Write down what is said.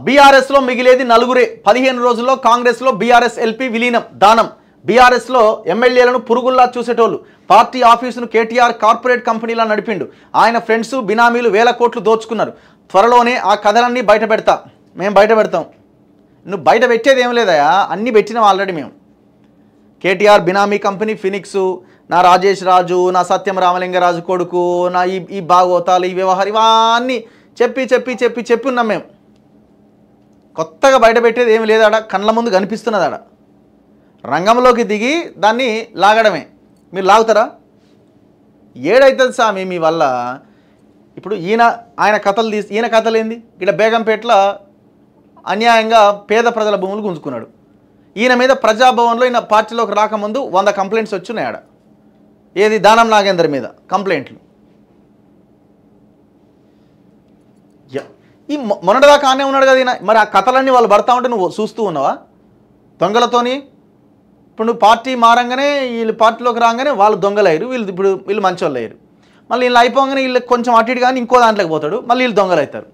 బీఆర్ఎస్లో మిగిలేది నలుగురే. 15 రోజుల్లో కాంగ్రెస్లో బీఆర్ఎస్ ఎల్పీ విలీనం దానం. బీఆర్ఎస్లో ఎమ్మెల్యేలను పురుగుల్లా చూసేటోళ్ళు. పార్టీ ఆఫీసును కేటీఆర్ కార్పొరేట్ కంపెనీలా నడిపిండు. ఆయన ఫ్రెండ్స్ బినామీలు వేల కోట్లు దోచుకున్నారు. త్వరలోనే ఆ కథలన్నీ బయట పెడతా. మేము బయట పెడతాం. నువ్వు బయట పెట్టేది ఏం లేదయా, అన్నీ పెట్టినాం ఆల్రెడీ మేము. కేటీఆర్ బినామీ కంపెనీ ఫినిక్స్, నా రాజేష్ రాజు, నా సత్యం రామలింగరాజు కొడుకు, నా ఈ భాగవతాలు, ఈ వ్యవహారం, ఇవన్నీ చెప్పి ఉన్నాం మేము. కొత్తగా బయట పెట్టేది ఏమి లేదాడ, కళ్ళ ముందు కనిపిస్తున్నది ఆడ. రంగంలోకి దిగి దాన్ని లాగడమే. మీరు లాగుతారా? ఏడైతుంది సామి మీ వల్ల. ఇప్పుడు ఆయన కథలు ఏంది? ఇక్కడ బేగంపేటలో అన్యాయంగా పేద ప్రజల భూములు గుంజుకున్నాడు. ఈయన మీద ప్రజాభవన్లో ఈయన పార్టీలోకి రాకముందు 100 కంప్లైంట్స్ వచ్చినాయి ఆడ. ఏది? దానం నాగేందర్ మీద కంప్లైంట్లు. ఈ మొన్నటిదాకా ఆనే ఉన్నాడు కదా ఈయన. మరి ఆ కథలన్నీ వాళ్ళు పడతా ఉంటే నువ్వు చూస్తూ ఉన్నావా? దొంగలతోని. ఇప్పుడు నువ్వు పార్టీ మారంగానే వీళ్ళు పార్టీలోకి రాగానే వాళ్ళు దొంగలయ్యారు, వీళ్ళు మంచి వాళ్ళు అయ్యారు. మళ్ళీ వీళ్ళు అయిపోగానే వీళ్ళు కొంచెం అటు ఇటు కానీ ఇంకో దాంట్లోకి పోతాడు, మళ్ళీ వీళ్ళు దొంగలు అవుతారు.